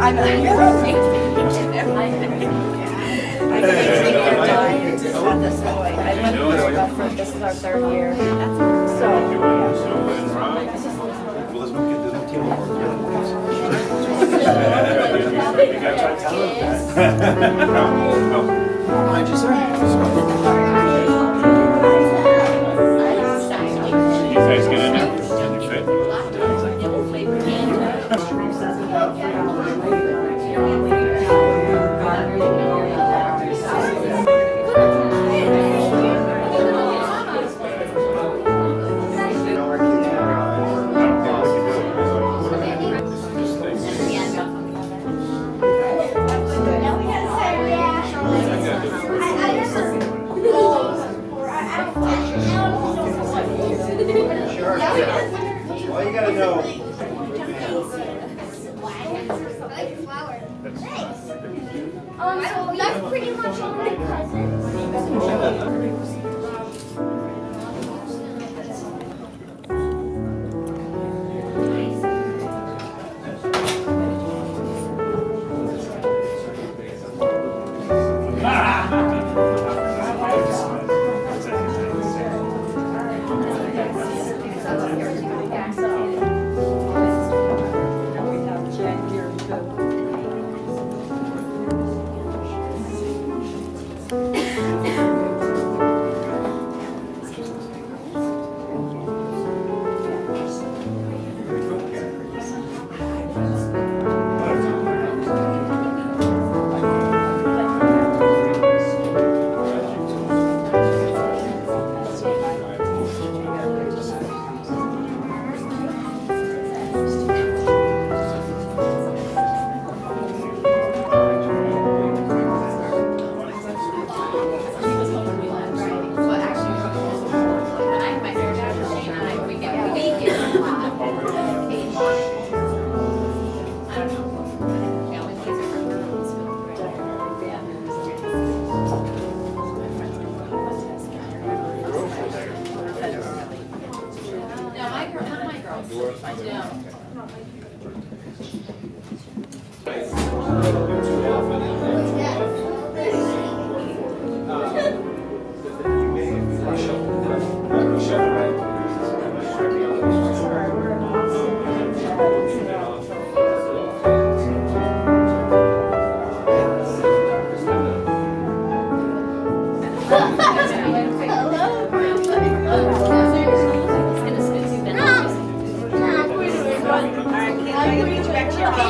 I'm you're amazing and everything. I think they're dying at this point. I went to Bedford, this is our third year. So, Mind you, sir. You guys get in there? All you gotta know. So that's pretty much all my presents.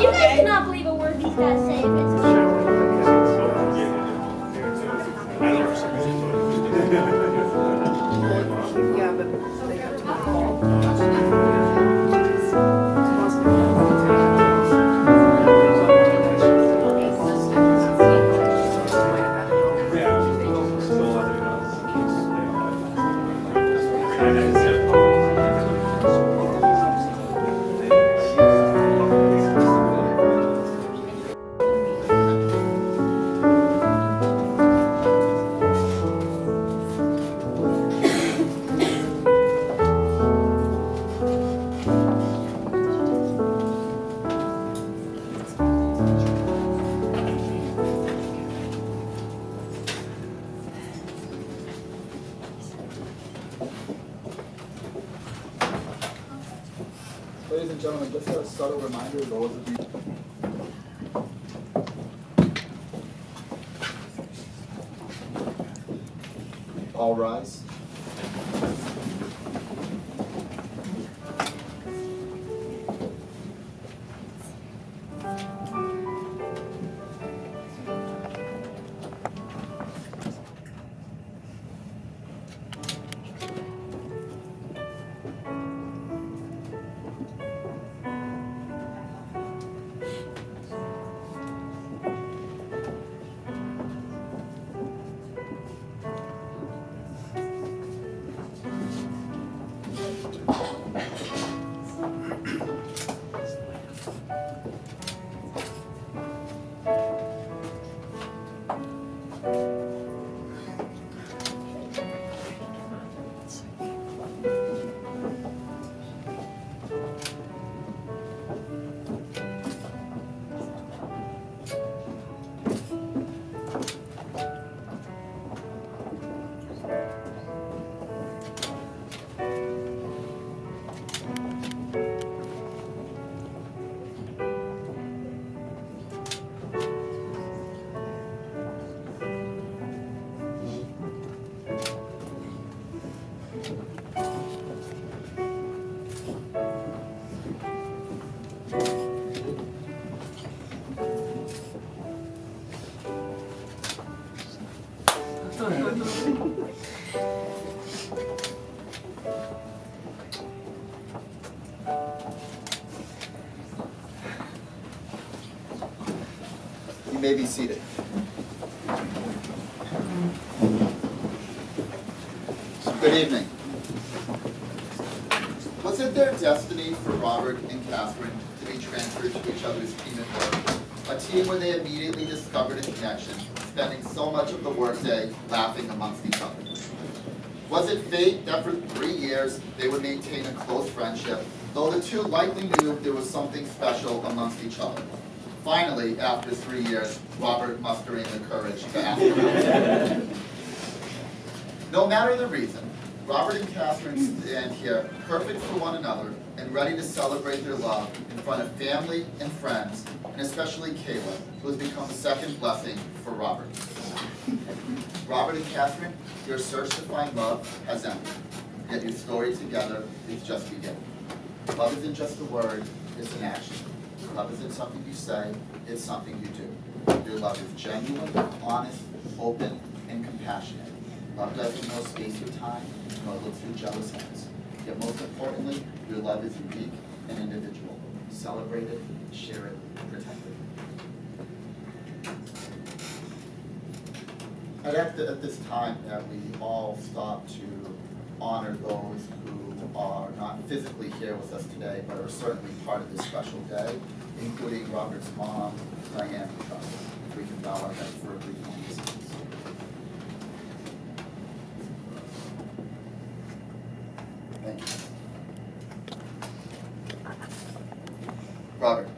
You guys cannot believe a word these guys say. yeah, but they have to call. Ladies and gentlemen, just a subtle reminder, those of you. All rise. You may be seated. Good evening. Was it their destiny for Robert and Catherine to be transferred to each other's team at work? A team where they immediately discovered a connection, spending so much of the workday laughing amongst each other. Was it fate that for 3 years they would maintain a close friendship, though the two likely knew there was something special amongst each other? Finally, after 3 years, Robert mustering the courage to ask them. No matter the reason, Robert and Catherine stand here perfect for one another and ready to celebrate their love in front of family and friends, and especially Kayla, who has become a second blessing for Robert. Robert and Catherine, your search to find love has ended, yet your story together is just beginning. Love isn't just a word, it's an action. Love isn't something you say, it's something you do. Your love is genuine, honest, open, and compassionate. Love doesn't know space or time, nor look through jealous hands. Yet most importantly, your love is unique and individual. Celebrate it, share it, protect it. I'd ask that at this time that we all stop to honor those who are not physically here with us today, but are certainly part of this special day, including Robert's mom, Diane Truss. If we can bow our heads for a brief moment. Thank you. Robert,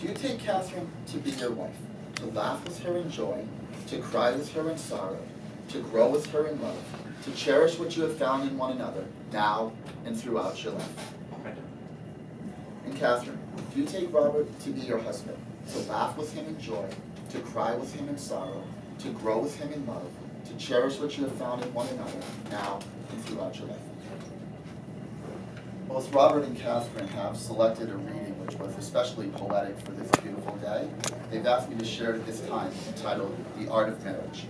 do you take Catherine to be your wife, to laugh with her in joy, to cry with her in sorrow, to grow with her in love, to cherish what you have found in one another, now and throughout your life? And Catherine, do you take Robert to be your husband, to laugh with him in joy, to cry with him in sorrow, to grow with him in love, to cherish what you have found in one another, now and throughout your life? Both Robert and Catherine have selected a reading which was especially poetic for this beautiful day. They've asked me to share it at this time, entitled The Art of Marriage.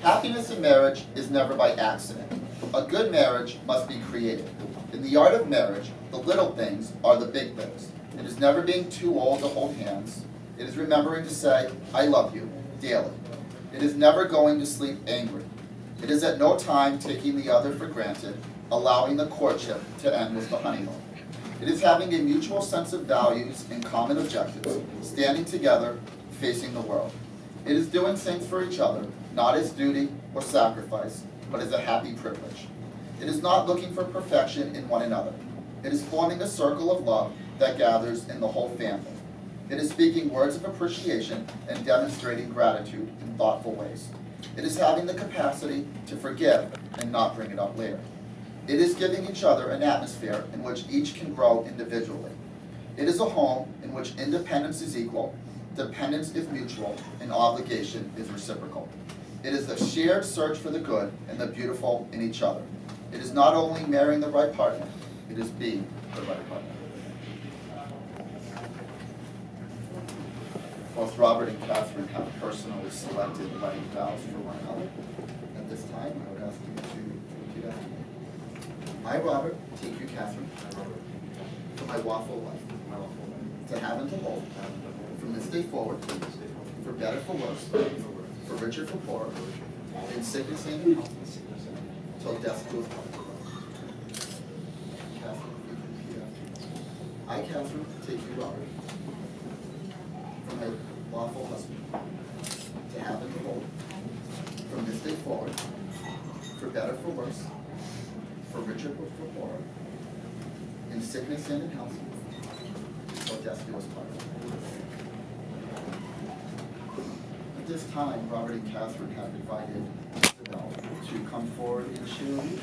Happiness in marriage is never by accident. A good marriage must be created. In the art of marriage, the little things are the big things. It is never being too old to hold hands. It is remembering to say, I love you, daily. It is never going to sleep angry. It is at no time taking the other for granted, allowing the courtship to end with the honeymoon. It is having a mutual sense of values and common objectives, standing together, facing the world. It is doing things for each other, not as duty or sacrifice, but as a happy privilege. It is not looking for perfection in one another. It is forming a circle of love that gathers in the whole family. It is speaking words of appreciation and demonstrating gratitude in thoughtful ways. It is having the capacity to forgive and not bring it up later. It is giving each other an atmosphere in which each can grow individually. It is a home in which independence is equal, dependence is mutual, and obligation is reciprocal. It is a shared search for the good and the beautiful in each other. It is not only marrying the right partner, it is being the right partner. Both Robert and Catherine have personally selected wedding vows for one another. At this time, I would ask you to repeat after me. I, Robert, take you, Catherine, for my lawful life, to have and to hold, from this day forward, for better, for worse, for richer, for poorer, in sickness and in health, till death do us part. Catherine, you can repeat after me. I, Catherine, take you, Robert, for my lawful husband, to have and to hold, from this day forward, for better, for worse, for richer, for poorer, in sickness and in health, till death do us part. At this time, Robert and Catherine have invited Isabel to come forward and share a reading.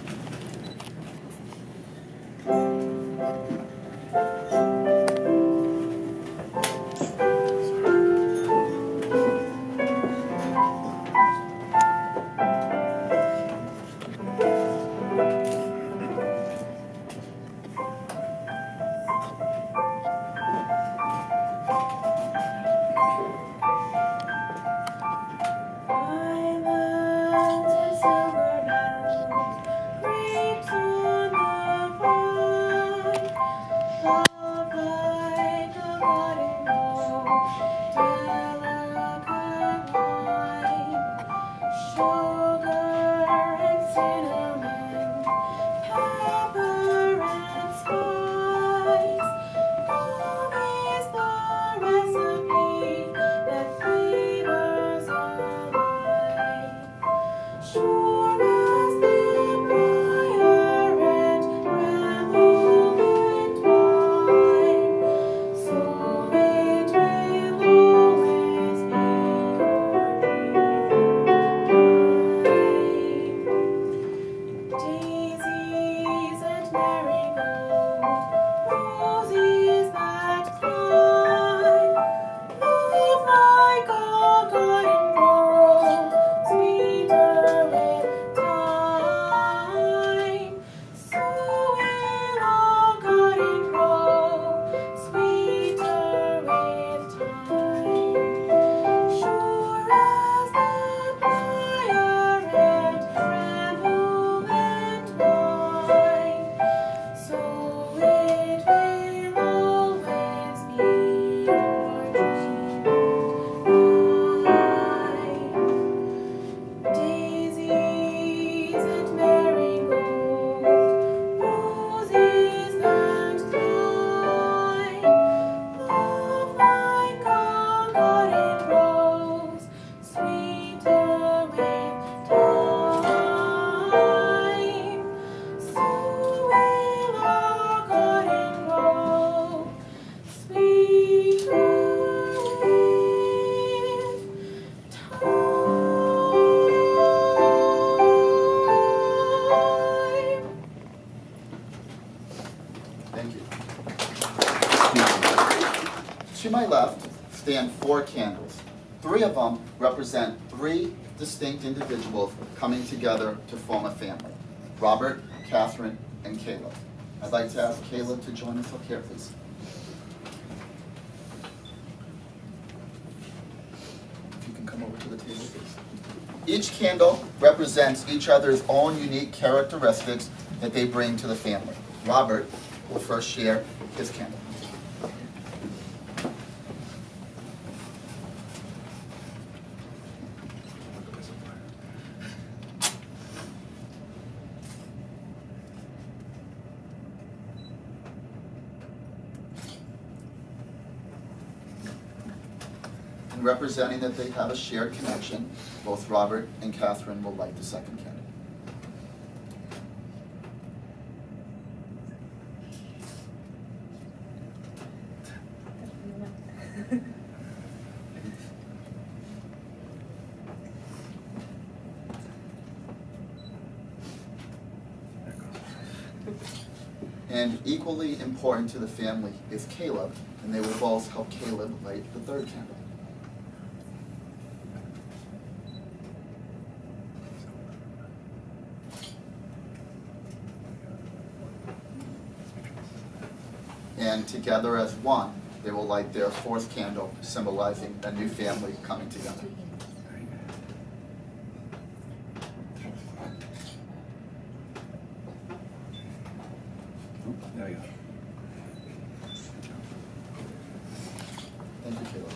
Thank you. To my left stand 4 candles. 3 of them represent 3 distinct individuals coming together to form a family. Robert, Catherine, and Caleb. I'd like to ask Caleb to join us up here, please. If you can come over to the table, please. Each candle represents each other's own unique characteristics that they bring to the family. Robert will first share his candle. And representing that they have a shared connection, both Robert and Catherine will light the second candle. And equally important to the family is Caleb, and they will both help Caleb light the third candle. And together as one, they will light their 4th candle, symbolizing a new family coming together. There we go. Thank you, Caleb.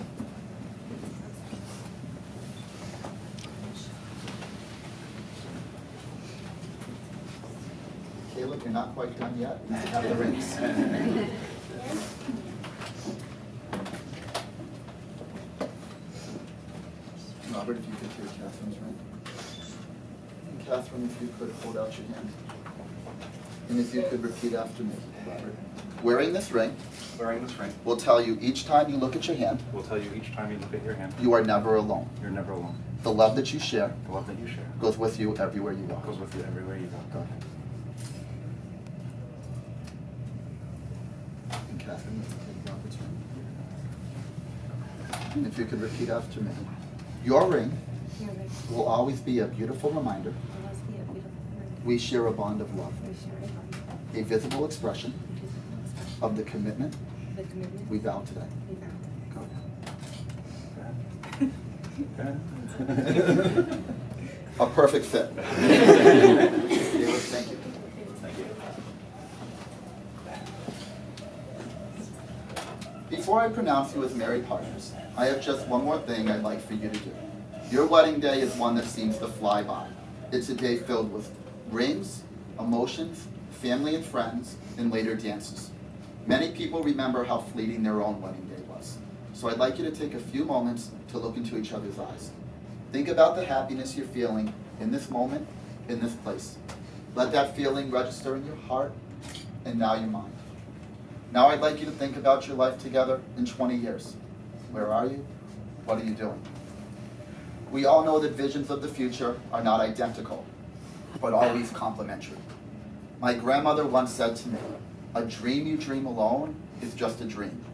Caleb, you're not quite done yet. You have the rings. Robert, if you could hear Catherine's ring. And Catherine, if you could hold out your hand. And if you could repeat after me, Robert. Wearing this ring Wearing this ring will tell you each time you look at your hand, will tell you each time you look at your hand, you are never alone. you're never alone. The love that you share The love that you share goes with you everywhere you go. goes with you everywhere you go. Go ahead. And Catherine, let's take Robert's ring. And if you could repeat after me. Your ring will always be a beautiful reminder we share a bond of love, a visible expression of the commitment we vow today. Go ahead. A perfect fit. Caleb, thank you. Before I pronounce you as married partners, I have just one more thing I'd like for you to do. Your wedding day is one that seems to fly by. It's a day filled with rings, emotions, family and friends, and later dances. Many people remember how fleeting their own wedding day was. So I'd like you to take a few moments to look into each other's eyes. Think about the happiness you're feeling in this moment, in this place. Let that feeling register in your heart and now your mind. Now I'd like you to think about your life together in 20 years. Where are you? What are you doing? We all know that visions of the future are not identical, but always complementary. My grandmother once said to me, a dream you dream alone is just a dream,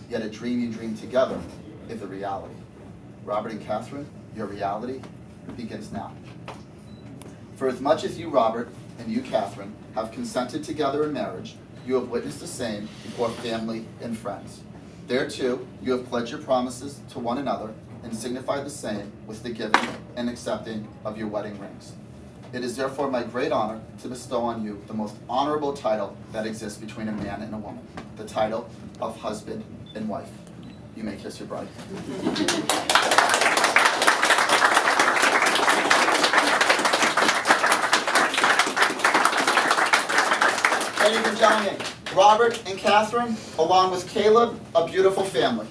yet a dream you dream together is a reality. Robert and Catherine, your reality begins now. For as much as you, Robert, and you, Catherine, have consented together in marriage, you have witnessed the same before family and friends. There too, you have pledged your promises to one another and signified the same with the giving and accepting of your wedding rings. It is therefore my great honor to bestow on you the most honorable title that exists between a man and a woman, the title of husband and wife. You may kiss your bride. Ladies and gentlemen, Robert and Catherine, along with Caleb, a beautiful family.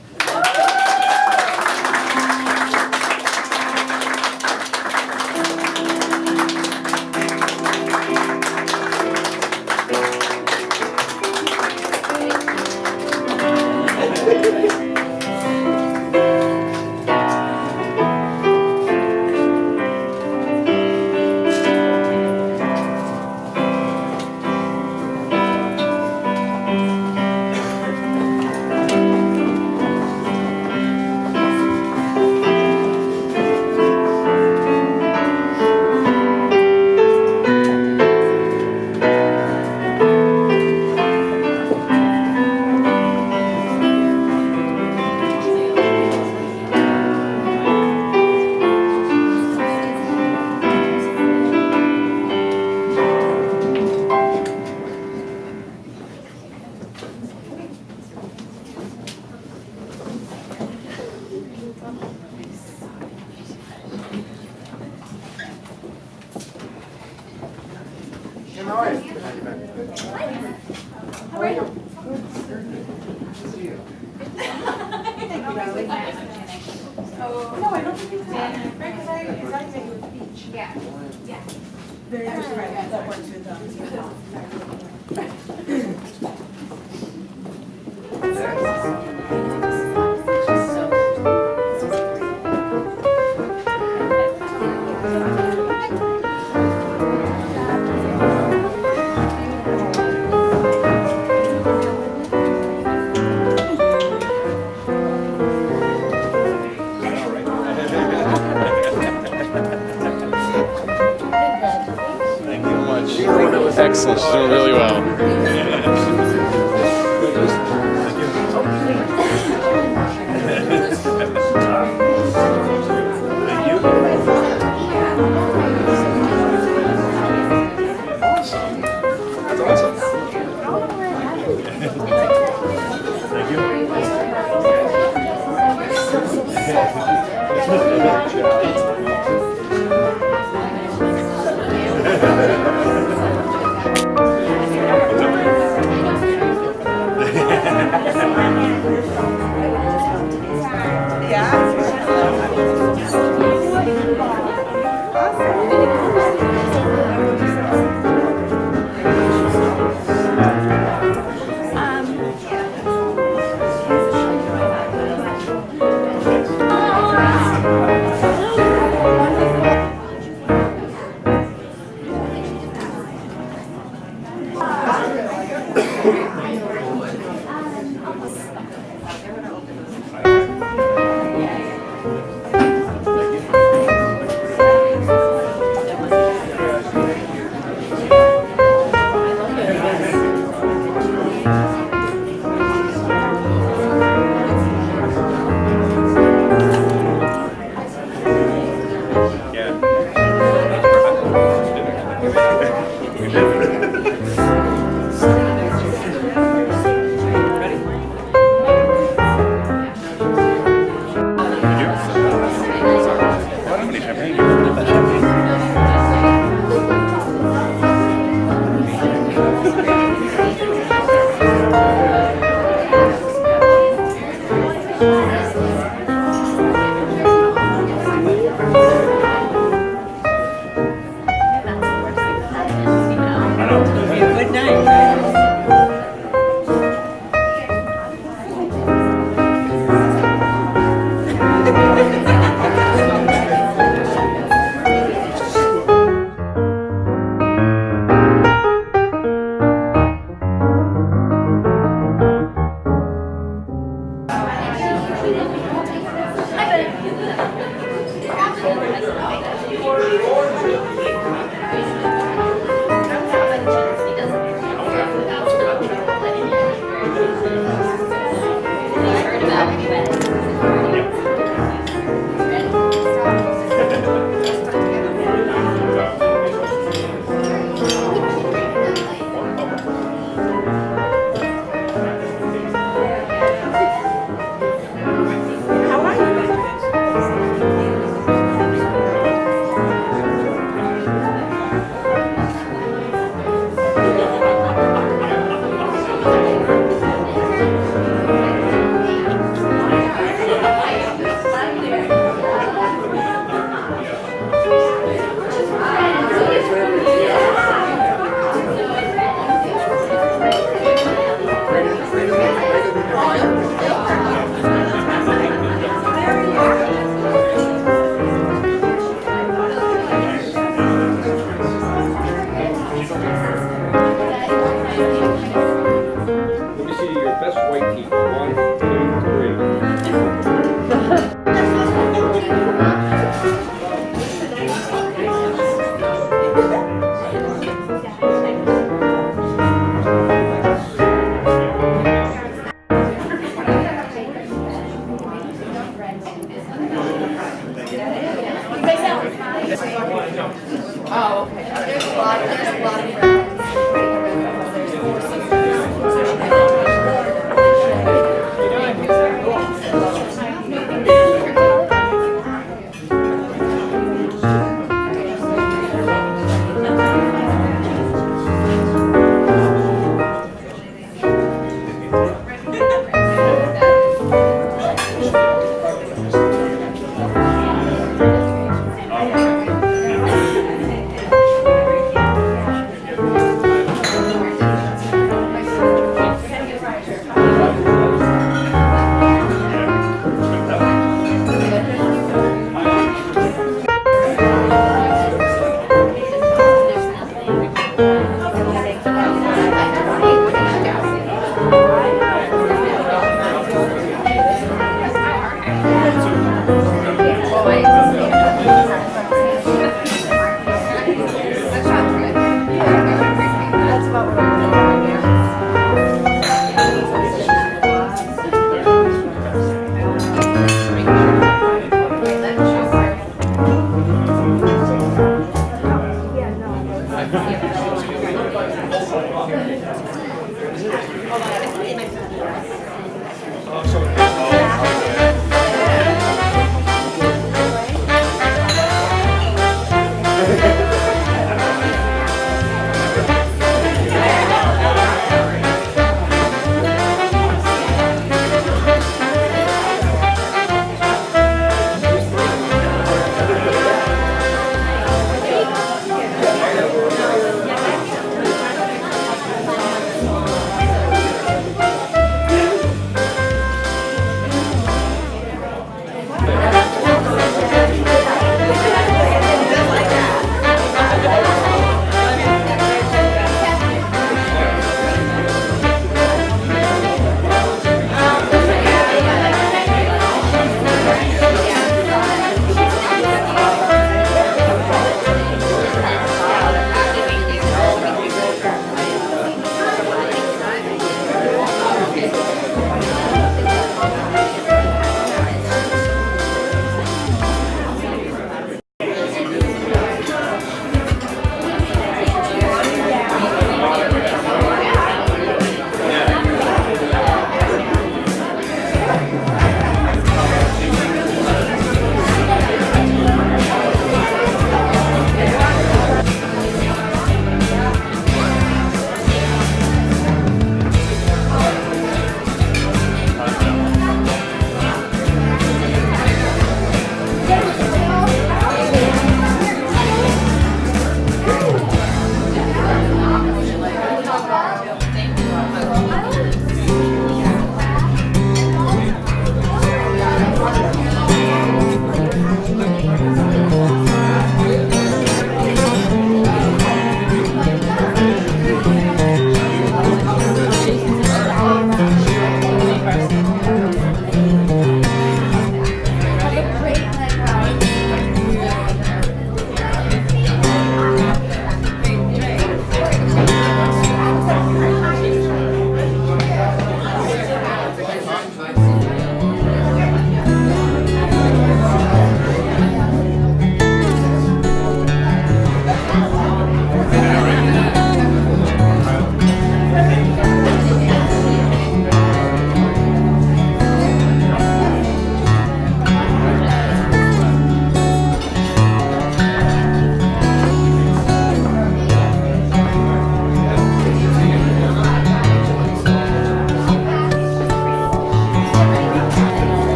No, I don't think it's right, because I evaluated with the beach. Yeah. Yeah. Very much right, that works with them. Excellent. She's doing really well.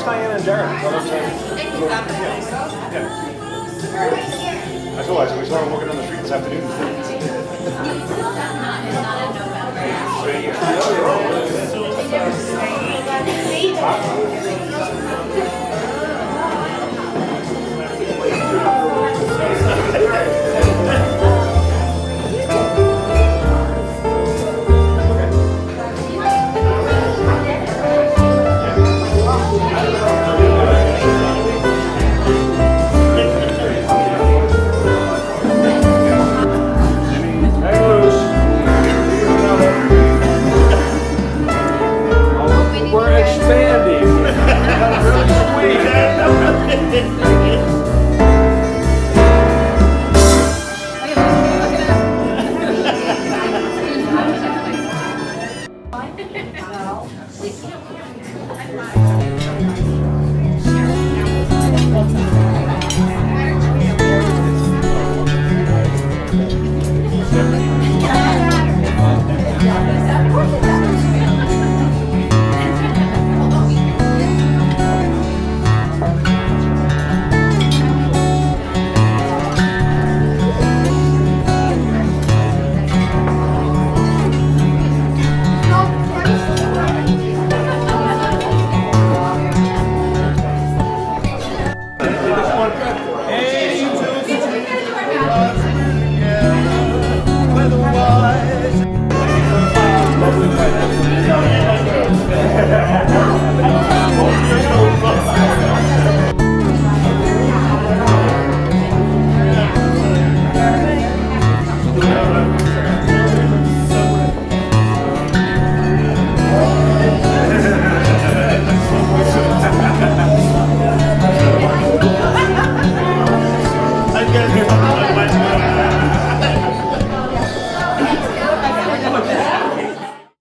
Diana and Darren. I told you, we saw him walking down the street this afternoon. We're expanding. Really sweet. I guess